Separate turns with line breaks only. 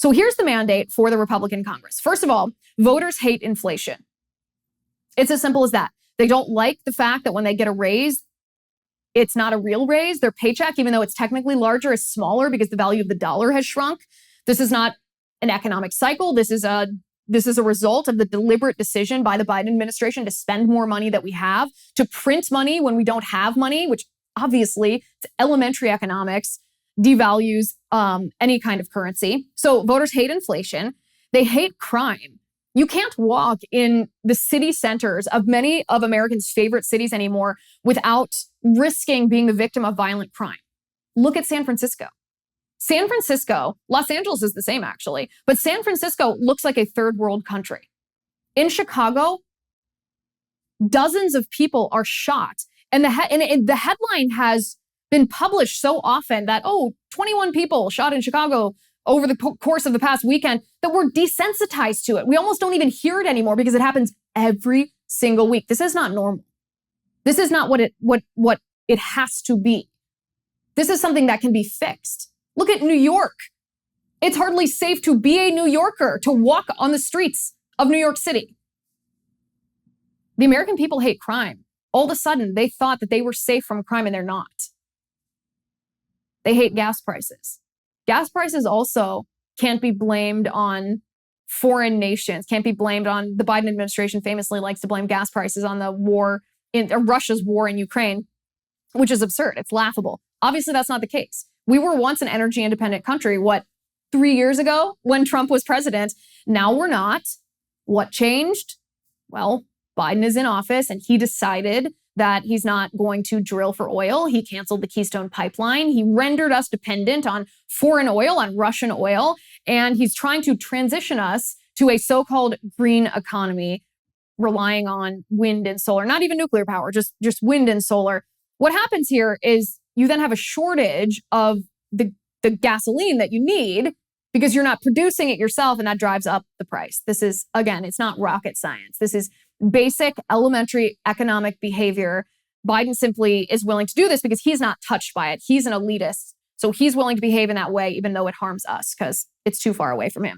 So here's the mandate for the Republican Congress. First of all, voters hate inflation. It's as simple as that. They don't like the fact that when they get a raise, it's not a real raise. Their paycheck, even though it's technically larger, is smaller because the value of the dollar has shrunk. This is not an economic cycle. This is a result of the deliberate decision by the Biden administration to spend more money that we have, to print money when we don't have money, which obviously, it's elementary economics, devalues any kind of currency. So voters hate inflation. They hate crime. You can't walk in the city centers of many of Americans' favorite cities anymore without risking being the victim of violent crime. Look at San Francisco. San Francisco, Los Angeles is the same actually, but San Francisco looks like a third world country. In Chicago, dozens of people are shot. And the headline has been published so often that, 21 people shot in Chicago over the course of the past weekend, that we're desensitized to it. We almost don't even hear it anymore because it happens every single week. This is not normal. This is not what it has to be. This is something that can be fixed. Look at New York. It's hardly safe to be a New Yorker, to walk on the streets of New York City. The American people hate crime. All of a sudden, they thought that they were safe from crime, and they're not. They hate gas prices. Gas prices also can't be blamed on foreign nations, can't be blamed on, the Biden administration famously likes to blame gas prices on the Russia's war in Ukraine, which is absurd. It's laughable. Obviously, that's not the case. We were once an energy independent country, 3 years ago when Trump was president? Now we're not. What changed? Well, Biden is in office and he decided that he's not going to drill for oil. He canceled the Keystone Pipeline. He rendered us dependent on foreign oil, on Russian oil, and he's trying to transition us to a so-called green economy, relying on wind and solar, not even nuclear power, just wind and solar. What happens here is you then have a shortage of the gasoline that you need because you're not producing it yourself, and that drives up the price. This is, again, it's not rocket science. This is basic elementary economic behavior. Biden simply is willing to do this because he's not touched by it. He's an elitist. So he's willing to behave in that way, even though it harms us because it's too far away from him.